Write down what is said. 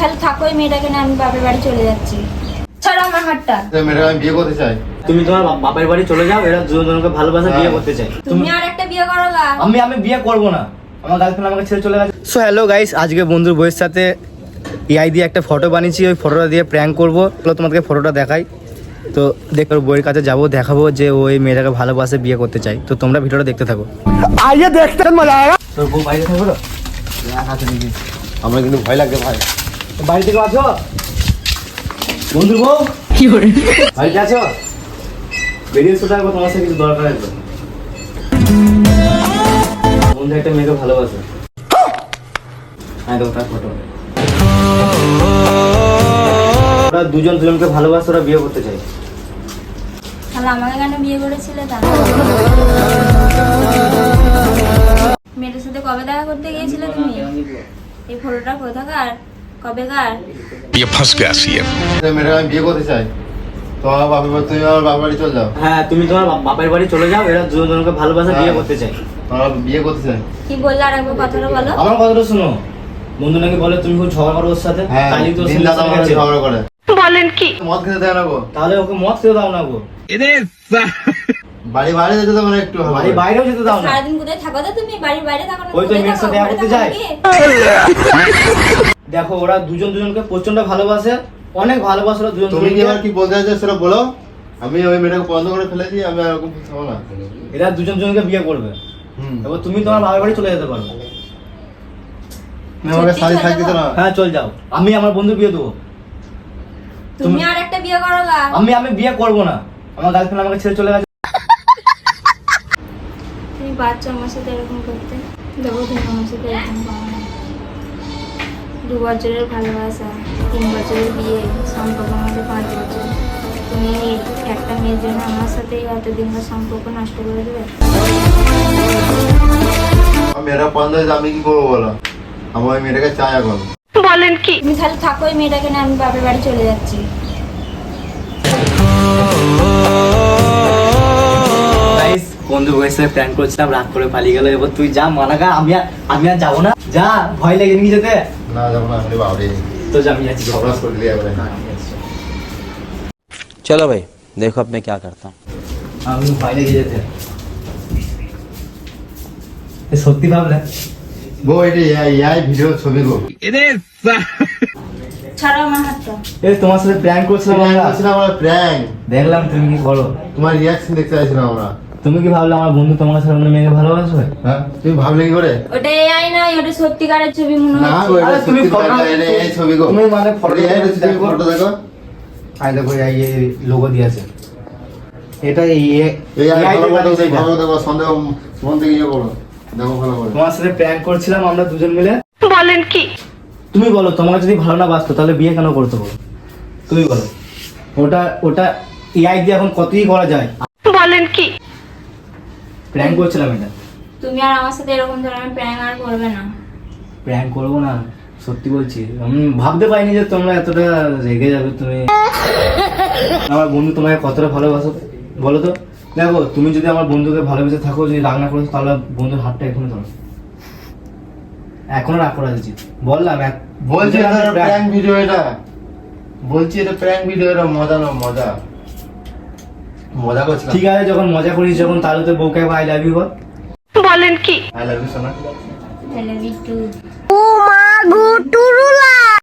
তাহলে থাকো, ওই মেয়েটাকে না আমি বাপের বাড়ি চলে যাচ্ছি। ছাড়ো আমার হাতটা। মেয়েটাকে আমি বিয়ে করতে চাই। তুমি তোমার বাপের বাড়ি চলে যাও, এরা দুজনকে ভালোবাসা বিয়ে করতে চাই। তুমি আর একটা বিয়ে করো গা। আমি বিয়ে করব না, আমার গার্লফ্রেন্ড আমাকে ছেড়ে চলে গেছে। সো হ্যালো গাইস, আজকে বন্ধুর বউয়ের সাথে এআই দিয়ে একটা ফটো বানিয়েছি, ওই ফটোটা দিয়ে প্র্যাঙ্ক করবো। তোমাদেরকে ফটোটা দেখাই। তো দেখো বউয়ের কাছে যাবো, দেখাবো যে ওই মেয়েটাকে ভালোবাসে বিয়ে করতে চাই। তো তোমরা ভিডিওটা দেখতে থাকো। আইয়ে দেখতে মজা আয়েগা। তোর বউ বাইরে থাকো তো? আমার কিন্তু ভয় লাগছে ভাই। বাড়ি থেকে আছো বন্ধুর বউ? কি করে বাড়িতে আছো? বেরিয়ে এসো, থাকবো তোমার সাথে কিছু দরকার আছে। বন্ধু একটা মেয়েকে ভালোবাসে। হ্যাঁ দেখো তার ফটো। ওরা দুজনকে ভালোবাসে, ওরা বিয়ে করতে চাই। তাহলে আমাকে কেন বিয়ে করেছিলে? তা মেয়েটার সাথে কবে দেখা করতে গিয়েছিলে তুমি? এই ফটোটা কোথাকার, কবেকার? মেয়েটাকে আমি বিয়ে করতে চাই। তুমি আমার বাপের বাড়ি চলে যাও। হ্যাঁ, তুমি তোমার বাপের বাড়ি চলে যাও, এরা দুজনকে ভালোবাসে বিয়ে করতে চাই। তোমরা বিয়ে করতে চাই। কি বললে আর একবার কথাটা বলো। আমার কথাটা শোনো। বন্ধু নাকি বলে তুমি খুব ঝগড়া করো ওর সাথে। হ্যাঁ, কালি তো দিন রাত আমার সাথে ঝগড়া করে। বলেন কি? মদ খেতে দেয় না গো। তাহলে ওকে মদ খেতে দাও না গো। বাড়ি বাইরে যেতে তো মানে একটু হবে। বাড়ি বাইরেও যেতে দাও না। সারাদিন কোথায় থাকো তো তুমি? বাড়ির বাইরে থাকো না? ওই তো কোথায় মেয়ের সাথে থাকো? দেখা করতে ঘরে যায়। থাকো নাকি? দেখো ওরা দুজনকে প্রচন্ড ভালোবাসে, অনেক ভালোবাসে ওরা তুমি কি এবার দুজন। কি বলতে চাইছো সেটা বলো। আমি ওই মেয়েটাকে পছন্দ করে ফেলেছি, আমি আর এরকম কিছু হবো না। এরা দুজনকে বিয়ে করবে। হুম। এবার তুমি তোমার বাবার বাড়ি চলে যেতে পারো। তুমি আমাকে শাড়ি খাই দিতে না। হ্যাঁ চল যাও, আমি আমার বন্ধু বিয়ে দেবো। তুমি আর একটা বিয়ে করো গা। আমি বিয়ে করব না, আমার গার্লফ্রেন্ড আমাকে ছেড়ে চলে গেছে। তুমি বাচ্চা আমার সাথে এরকম করতে দেবো? তুমি আমার সাথে এরকম করো না। 2 বছরের ভালোবাসা, 3 বছরের বিয়ে, সম্পর্ক আমাদের 5 বছর। তুমি একটা মেয়ের জন্য আমার সাথে এতদিনকার সম্পর্ক নষ্ট করে দেবে? মেয়েটা পছন্দ হয়েছে, আমি কি করবো বলো। আমার ওই মেয়েটাকে চাই এখন। বলেন কি? তুমি তাহলে থাকো, ওই মেয়েটাকে না আমি বাপের বাড়ি চলে যাচ্ছি। গাইস, বন্ধু বউয়ের সাথে প্ল্যান করছিলাম, রাগ করে পালিয়ে গেল। এবার তুই যা মানাকা, আমি আর যাবো না। যা, ভয় লাগে নিয়ে যেতে। না যাবো না, আমি বাবরে তো যা, আমি যাচ্ছি। ঝগড়া করে দিলে একবারে। चलो भाई देखो अब मैं क्या करता हूँ। আমি ভয় লেগে যেতে। এ সত্যি ভাবলে? বউ এটা এআই ভিডিও ছবি গো। ছাড়ো আমার হাতটা। তোমার সাথে প্র্যাঙ্ক করছিলাম আমরা। আমার প্র্যাঙ্ক দেখলাম তুমি কি করো। তোমার রিয়াকশন দেখতে চাইছিলাম আমরা। তুমি কি ভাবলে আমার বন্ধু তোমার সাথে অন্য মেয়েকে ভালোবাসবে? হ্যাঁ, তুমি ভাবলে কি করে? ওটা এআই না, ওটা সত্যিকারের ছবি মনে না হচ্ছে। গো, এটা আরে তুমি সত্যি photo- কথা, এটা এই ছবি গো। তুমি মানে photo এটা এই দেখো। ফটো দেখো। আই দেখো এই লোগো দিয়েছে। এটা এই AI ভালো তে কথা বানিয়েছে এটা। ভালো দেখো, সন্দেহ মন থেকে ইয়ে করো। দেখো ভালো করে। তোমার সাথে প্র্যাঙ্ক করছিলাম আমরা দুজন মিলে। বলেন কি? তুমি বলো, তোমার যদি ভালো না বাসতো তাহলে বিয়ে কেন করতে বলো? তুমি বলো। ওটা এআই দিয়ে এখন কতই করা যায়। বলেন কি? প্র্যাঙ্ক করছিলাম এটা। তুমি আর আমার সাথে এরকম ধরনের প্র্যাঙ্ক আর করবে না। প্র্যাঙ্ক করবো না, সত্যি বলছি। আমি ভাবতে পারিনি যে তোমরা এতটা রেগে যাবে। তুমি আমার বন্ধু তোমাকে কতটা ভালোবাসো বলো তো। দেখো তুমি যদি আমার বন্ধুকে ভালোবেসে থাকো, যদি রাগ না করো, তাহলে বন্ধুর হাতটা এখনো ধরো। এখনো রাগ করা উচিত। বললাম বলছি এটা প্র্যাঙ্ক ভিডিও, এটা বলছি এটা প্র্যাঙ্ক ভিডিও, এটা মজা না, মজা করছিলাম। ঠিক আছে, যখন মজা করিস যখন, তাহলে তো বউকে আই লাভ ইউ বল। বলেন কি? আই লাভ ইউ সোনা। I love you too. ও মা গো টুরুলা